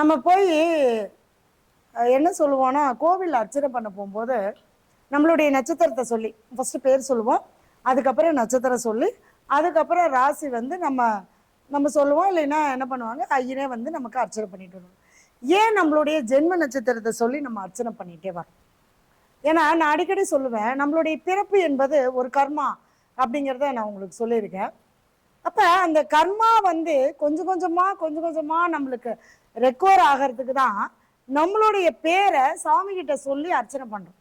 நம்ம போய் என்ன சொல்லுவோம்னா, கோவில் அர்ச்சனை பண்ண போகும்போது நம்மளுடைய நட்சத்திரத்தை சொல்லி ஃபர்ஸ்ட் பேர் சொல்லுவோம், அதுக்கப்புறம் நட்சத்திரம் சொல்லி, அதுக்கப்புறம் ராசி வந்து நம்ம நம்ம சொல்லுவோம். இல்லைன்னா என்ன பண்ணுவாங்க, ஐயனே வந்து நமக்கு அர்ச்சனை பண்ணிட்டு வருவாங்க. ஏன் நம்மளுடைய ஜென்ம நட்சத்திரத்தை சொல்லி நம்ம அர்ச்சனை பண்ணிட்டே வரோம்? ஏன்னா நான் அடிக்கடி சொல்லுவேன், நம்மளுடைய பிறப்பு என்பது ஒரு கர்மா அப்படிங்கிறத நான் உங்களுக்கு சொல்லியிருக்கேன். அப்ப அந்த கர்மா வந்து கொஞ்சம் கொஞ்சமா நம்மளுக்கு ரெக்கவர் ஆகிறதுக்கு தான் நம்மளுடைய பேரை சாமி கிட்ட சொல்லி அர்ச்சனை பண்றோம்.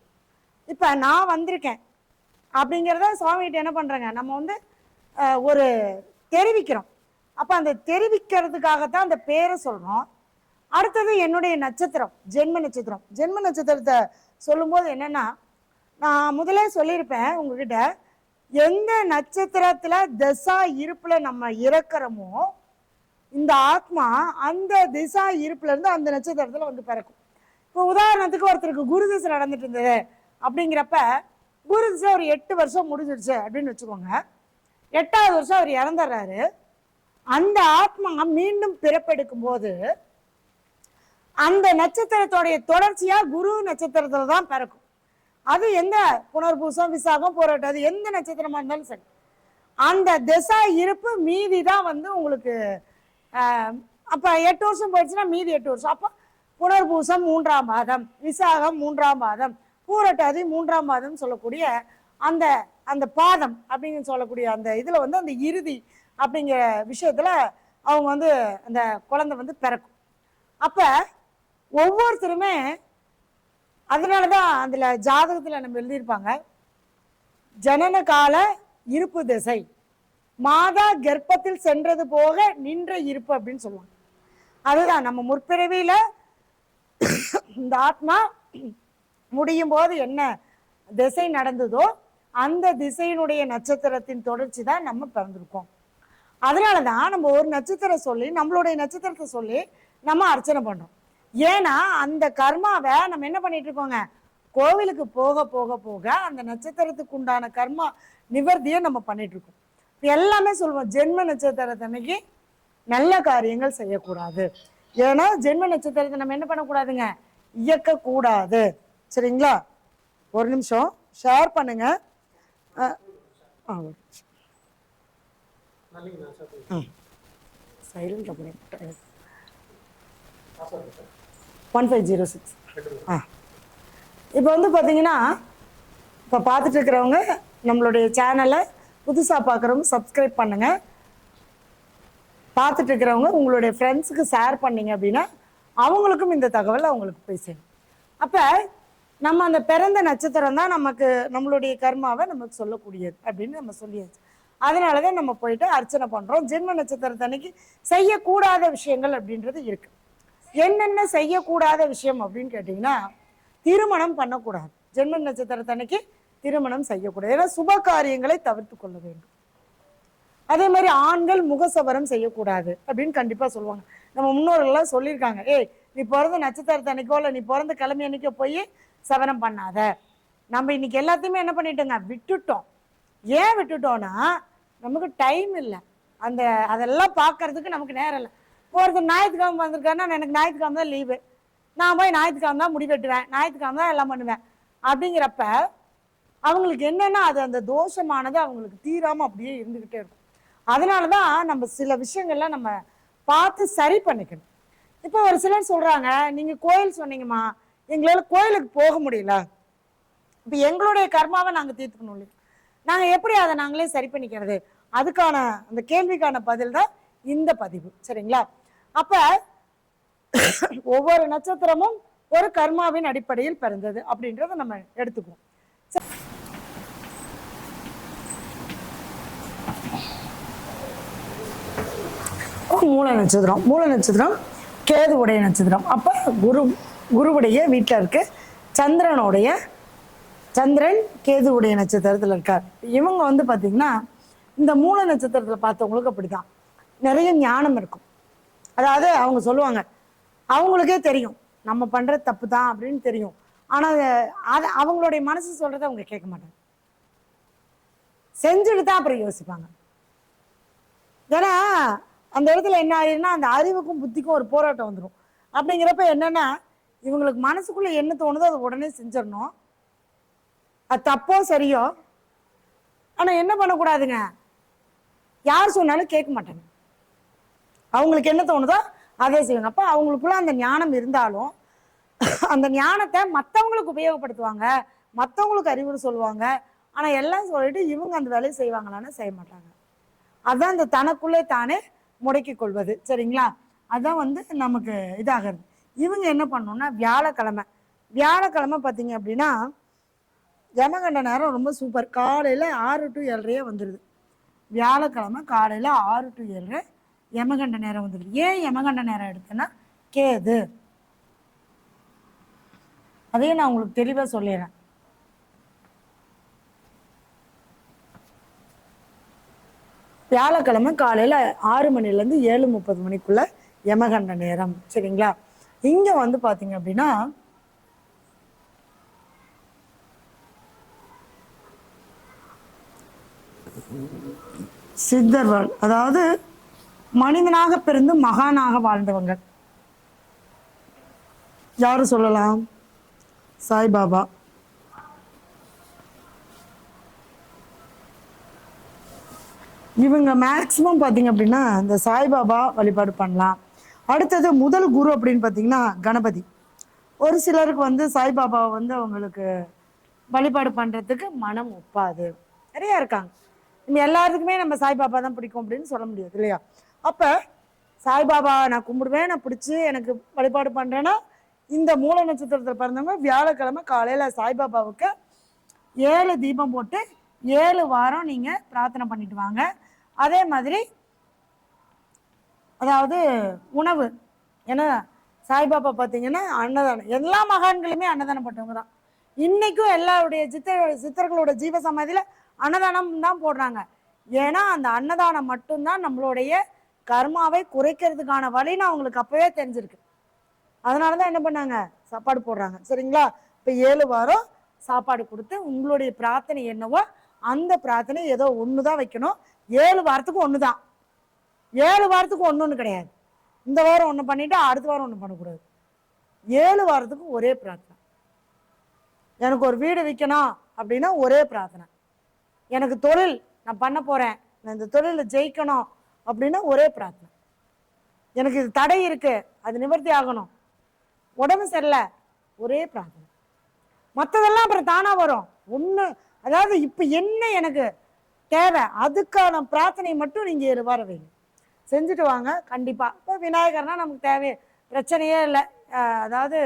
இப்ப நான் வந்திருக்கேன் அப்படிங்கிறத சாமி கிட்ட என்ன பண்றேங்க, நம்ம வந்து ஒரு தெரிவிக்கிறோம். அப்ப அந்த தெரிவிக்கிறதுக்காகத்தான் அந்த பேரை சொல்றோம். அடுத்தது என்னுடைய நட்சத்திரம், ஜென்ம நட்சத்திரம். ஜென்ம நட்சத்திரத்தை சொல்லும்போது என்னன்னா, நான் முதலே சொல்லியிருப்பேன் உங்ககிட்ட, எந்த நட்சத்திரத்துல தசா இருப்புல நம்ம இறக்குறோமோ இந்த ஆத்மா அந்த திசா இருப்புல இருந்து அந்த நட்சத்திரத்துல வந்து பிறக்கும். இப்போ உதாரணத்துக்கு ஒருத்தருக்கு குரு திசை நடந்துட்டு இருந்தது அப்படிங்கிறப்ப, குரு திசை ஒரு 8 வருஷம் முடிஞ்சிருச்சு அப்படின்னு வச்சுக்கோங்க. 8வது வருஷம் அவர் இறந்துடுறாரு. அந்த ஆத்மா மீண்டும் பிறப்பெடுக்கும் போது அந்த நட்சத்திரத்தோடைய தொடர்ச்சியா குரு நட்சத்திரத்துல தான் பிறக்கும். அது எந்த புனர்பூசம், விசாகம், போராட்டம், அது எந்த நட்சத்திரமா இருந்தாலும் சரி, அந்த திசா இருப்பு மீதி தான் வந்து உங்களுக்கு. அப்ப 8 வருஷம் போயிடுச்சுன்னா மீதி 8 வருஷம். அப்போ புனர்பூசம் 3ஆம் மாதம், விசாகம் 3ஆம் மாதம், பூரட்டாதி 3ஆம் மாதம் சொல்லக்கூடிய அந்த அந்த பாதம் அப்படின்னு சொல்லக்கூடிய அந்த இதுல வந்து அந்த இறுதி அப்படிங்கிற விஷயத்துல அவங்க வந்து அந்த குழந்தை வந்து பிறக்கும். அப்ப ஒவ்வொருத்தருமே, அதனாலதான் அதுல ஜாதகத்துல நம்ம எழுதியிருப்பாங்க, ஜனன கால இருப்பு திசை மாதா கர்ப்பத்தில் சென்றது போக நின்ற இருப்பு அப்படின்னு சொல்லுவாங்க. அதுதான் நம்ம முற்பிறவியில இந்த ஆத்மா முடியும் போது என்ன திசை நடந்ததோ அந்த திசையினுடைய நட்சத்திரத்தின் தொடர்ச்சி தான் நம்ம பிறந்திருக்கோம். அதனாலதான் நம்ம ஒரு நட்சத்திரம் சொல்லி, நம்மளுடைய நட்சத்திரத்தை சொல்லி நம்ம அர்ச்சனை பண்றோம். ஏன்னா அந்த கர்மாவை நம்ம என்ன பண்ணிட்டு இருக்கோங்க, கோவிலுக்கு போக போக போக அந்த நட்சத்திரத்துக்கு உண்டான கர்மா நிவர்த்தியை நம்ம பண்ணிட்டு இருக்கோம். எல்லாமே சொல்லுவோம், ஜென்ம நட்சத்திரத்தன்னைக்கு நல்ல காரியங்கள் செய்யக்கூடாது. ஏன்னா ஜென்ம நட்சத்திரத்தை நம்ம என்ன பண்ணக்கூடாதுங்க, இயக்க கூடாது. சரிங்களா? ஒரு நிமிஷம் ஷேர் பண்ணுங்க. சைலண்ட் 1506. இப்போ வந்து பார்த்தீங்கன்னா, இப்போ பார்த்துட்டு இருக்கிறவங்க நம்மளுடைய சேனலை புதுசாக பார்க்குறவங்க சப்ஸ்கிரைப் பண்ணுங்க. பார்த்துட்டு இருக்கிறவங்க உங்களுடைய ஃப்ரெண்ட்ஸுக்கு ஷேர் பண்ணீங்க அப்படின்னா அவங்களுக்கும் இந்த தகவல் அவங்களுக்கு போய் சேரும். அப்போ நம்ம அந்த பிறந்த நட்சத்திரம் தான் நமக்கு நம்மளுடைய கர்மாவை நமக்கு சொல்லக்கூடியது அப்படின்னு நம்ம சொல்லியாச்சு. அதனால தான் நம்ம போயிட்டு அர்ச்சனை பண்ணுறோம். ஜென்ம நட்சத்திரத்தன்னைக்கு செய்யக்கூடாத விஷயங்கள் அப்படின்றது இருக்கு. என்னென்ன செய்யக்கூடாத விஷயம் அப்படின்னு கேட்டிங்கன்னா, திருமணம் பண்ணக்கூடாது. ஜென்ம நட்சத்திரத்தன்னைக்கு திருமணம் செய்யக்கூடாது. ஏன்னா சுப காரியங்களை தவிர்த்து கொள்ள வேண்டும். அதே மாதிரி ஆண்கள் முகசவரம் செய்யக்கூடாது அப்படின்னு கண்டிப்பாக சொல்லுவாங்க. நம்ம முன்னோர்கள்லாம் சொல்லியிருக்காங்க, ஏய் நீ பிறந்த நட்சத்திரத்தன்னைக்கோ இல்லை நீ பிறந்த கிழமை அன்னைக்கோ போய் சவரம் பண்ணாத. நம்ம இன்னைக்கு எல்லாத்தையுமே என்ன பண்ணிட்டோங்க, விட்டுட்டோம். ஏன் விட்டுட்டோம்னா நமக்கு டைம் இல்லை, அந்த அதெல்லாம் பார்க்கறதுக்கு நமக்கு நேரம் இல்லை. ஒருத்தர் ஞாயிற்றுக்கிழமை வந்திருக்காருன்னா எனக்கு ஞாயிற்றுக்கிழமை தான் லீவு, நான் போய் ஞாயிற்றுக்கிழமை தான் முடி வெட்டுவேன், ஞாயிற்றுக்கிழமை தான் எல்லாம் பண்ணுவேன் அப்படிங்கிறப்ப அவங்களுக்கு என்னன்னா அது அந்த தோஷமானது அவங்களுக்கு தீராம அப்படியே இருந்துகிட்டே இருக்கும். அதனாலதான் நம்ம சில விஷயங்கள்லாம் நம்ம பார்த்து சரி பண்ணிக்கணும். இப்போ ஒரு சிலர் சொல்றாங்க, நீங்க கோயில் சொன்னீங்கம்மா, எங்களால கோயிலுக்கு போக முடியல, இப்ப எங்களுடைய கர்மாவை நாங்க தீர்த்துக்கணும் இல்லையா, நாங்க எப்படி அதை நாங்களே சரி பண்ணிக்கிறது? அதுக்கான அந்த கேள்விக்கான பதில் தான் இந்த பதிவு. சரிங்களா? அப்ப ஒவ்வொரு நட்சத்திரமும் ஒரு கர்மாவின் அடிப்படையில் பிறந்தது அப்படின்றத நம்ம எடுத்துக்குவோம். மூல நட்சத்திரம், மூல நட்சத்திரம் கேதுவுடைய நட்சத்திரம். அப்ப குருவுடைய வீட்டில் இருக்கு. சந்திரன் கேதுவுடைய நட்சத்திரத்தில் இருக்கார். இவங்க வந்து பார்த்தீங்கன்னா இந்த மூல நட்சத்திரத்தில் பார்த்தவங்களுக்கு அப்படிதான் நிறைய ஞானம் இருக்கும். அதாவது அவங்க சொல்லுவாங்க, அவங்களுக்கே தெரியும் நம்ம பண்றது தப்பு தான் அப்படின்னு தெரியும். ஆனா அதை அவங்களுடைய மனசு சொல்றதை அவங்க கேட்க மாட்டாங்க, செஞ்சுட்டு தான் அப்புறம் யோசிப்பாங்க. ஏன்னா அந்த இடத்துல என்ன ஆயிருன்னா அந்த அறிவுக்கும் புத்திக்கும் ஒரு போராட்டம் வந்துடும். அப்படிங்கிறப்ப என்னன்னா இவங்களுக்கு மனசுக்குள்ள என்ன தோணுதோ அதை உடனே செஞ்சிடணும். அது தப்போ சரியோ, ஆனா என்ன பண்ணக்கூடாதுங்க, யார் சொன்னாலும் கேட்க மாட்டாங்க. அவங்களுக்கு என்ன தோணுதோ அதே செய்வாங்க. அப்ப அவங்களுக்குள்ள அந்த ஞானம் இருந்தாலும் அந்த ஞானத்தை மற்றவங்களுக்கு உபயோகப்படுத்துவாங்க, மற்றவங்களுக்கு அறிவுரை சொல்லுவாங்க. ஆனா எல்லாம் சொல்லிட்டு இவங்க அந்த வேலையை செய்வாங்களான்னு செய்ய மாட்டாங்க. அதான் இந்த தனக்குள்ளே தானே முடக்கிக் கொள்வது. சரிங்களா? அதான் வந்து நமக்கு இதாகிறது. இவங்க என்ன பண்ணணும்னா வியாழக்கிழமை வியாழக்கிழமை பார்த்தீங்க அப்படின்னா யமகண்ட நேரம் ரொம்ப சூப்பர். காலையில் 6 to 7:30 வந்துடுது. வியாழக்கிழமை காலையில் 6 to 7:30 யமகண்ட நேரம் வந்துடுது. ஏன் யமகண்ட நேரம் எடுத்தேன்னா கேது. அதையும் நான் உங்களுக்கு தெளிவாக சொல்லிடுறேன். வியாழக்கிழமை காலையில் 6 மணிலேருந்து 7:30 மணிக்குள்ள யமகண்ட நேரம். சரிங்களா? இங்கே வந்து பார்த்தீங்க அப்படின்னா சித்தர்கள், அதாவது மனிதனாக பிறந்து மகானாக வாழ்ந்தவங்க யாரு சொல்லலாம்? சாய்பாபா. இவங்க மேக்சிமம் பார்த்தீங்க அப்படின்னா இந்த சாய்பாபா வழிபாடு பண்ணலாம். அடுத்தது முதல் குரு அப்படின்னு பார்த்தீங்கன்னா கணபதி. ஒரு சிலருக்கு வந்து சாய்பாபாவை வந்து அவங்களுக்கு வழிபாடு பண்ணுறதுக்கு மனம் ஒப்பாது, நிறையா இருக்காங்க. நம்ம எல்லாத்துக்குமே நம்ம சாய்பாபா தான் பிடிக்கும் அப்படின்னு சொல்ல முடியாது இல்லையா? அப்போ சாய்பாபா நான் கும்பிடுவேன், நான் பிடிச்சி எனக்கு வழிபாடு பண்ணுறேன்னா இந்த மூல நட்சத்திரத்தில் பிறந்தவங்க வியாழக்கிழமை காலையில் சாய்பாபாவுக்கு 7 தீபம் போட்டு 7 வாரம் நீங்கள் பிரார்த்தனை பண்ணிட்டு வாங்க. அதே மாதிரி அதாவது உணவு, ஏன்னா சாய்பாபா பார்த்தீங்கன்னா அன்னதானம், எல்லா மகான்களுமே அன்னதானம் பட்டவங்க தான். இன்னைக்கும் எல்லாருடைய சித்தர்களோட ஜீவ சமாதியில் அன்னதானம் தான் போடுறாங்க. ஏன்னா அந்த அன்னதானம் மட்டும்தான் நம்மளுடைய கர்மாவை குறைக்கிறதுக்கான வழின்னு அவங்களுக்கு அப்பவே தெரிஞ்சிருக்கு. அதனாலதான் என்ன பண்ணாங்க, சாப்பாடு போடுறாங்க. சரிங்களா? இப்போ 7 வாரம் சாப்பாடு கொடுத்து உங்களுடைய பிரார்த்தனை என்னவோ அந்த பிரார்த்தனை ஏதோ ஒன்று தான் வைக்கணும். 7 வாரத்துக்கு ஒன்று தான், 7 வாரத்துக்கு ஒன்று கிடையாது. இந்த வாரம் ஒன்று பண்ணிட்டு அடுத்த வாரம் ஒன்று பண்ணக்கூடாது. 7 வாரத்துக்கு ஒரே பிரார்த்தனை. எனக்கு ஒரு வீடு விற்கணும் அப்படின்னா ஒரே பிரார்த்தனை. எனக்கு தொழில் நான் பண்ண போறேன், நான் இந்த தொழிலில் ஜெயிக்கணும் அப்படின்னா ஒரே பிரார்த்தனை. எனக்கு இது தடை இருக்கு, அது நிவர்த்தி ஆகணும், உடம்பு சரியில்லை, ஒரே பிரார்த்தனை. மற்றதெல்லாம் அப்புறம் தானா வரும். ஒன்று, அதாவது இப்போ என்ன எனக்கு தேவை அதுக்கான பிரார்த்தனை மட்டும் நீங்கள் 7 வாரம் வைங்க, செஞ்சுட்டு வாங்க. கண்டிப்பாக இப்போ விநாயகர்னா நமக்கு தேவை, பிரச்சனையே இல்லை. அதாவது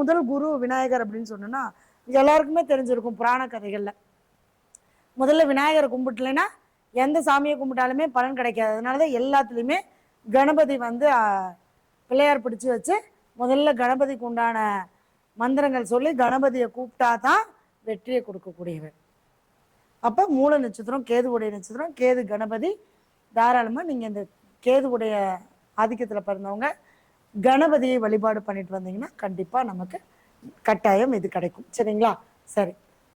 முதல் குரு விநாயகர் அப்படின்னு சொன்னோன்னா எல்லாருக்குமே தெரிஞ்சிருக்கும் புராண கதைகளில். முதல்ல விநாயகரை கும்பிட்டலைன்னா எந்த சாமியை கும்பிட்டாலுமே பலன் கிடைக்காது. அதனால தான் எல்லாத்துலேயுமே கணபதி வந்து பிள்ளையார் பிடிச்சி வச்சு முதல்ல கணபதிக்கு உண்டான மந்திரங்கள் சொல்லி கணபதியை கூப்பிட்டா தான் வெற்றியை கொடுக்கக்கூடியவர். அப்போ மூல நட்சத்திரம் கேதுவுடைய நட்சத்திரம், கேது கணபதி. தாராளமாக நீங்கள் இந்த கேதுவுடைய ஆதிக்கத்தில் பிறந்தவங்க கணபதியை வழிபாடு பண்ணிட்டு வந்தீங்கன்னா கண்டிப்பாக நமக்கு கட்டாயம் இது கிடைக்கும். சரிங்களா? சரி.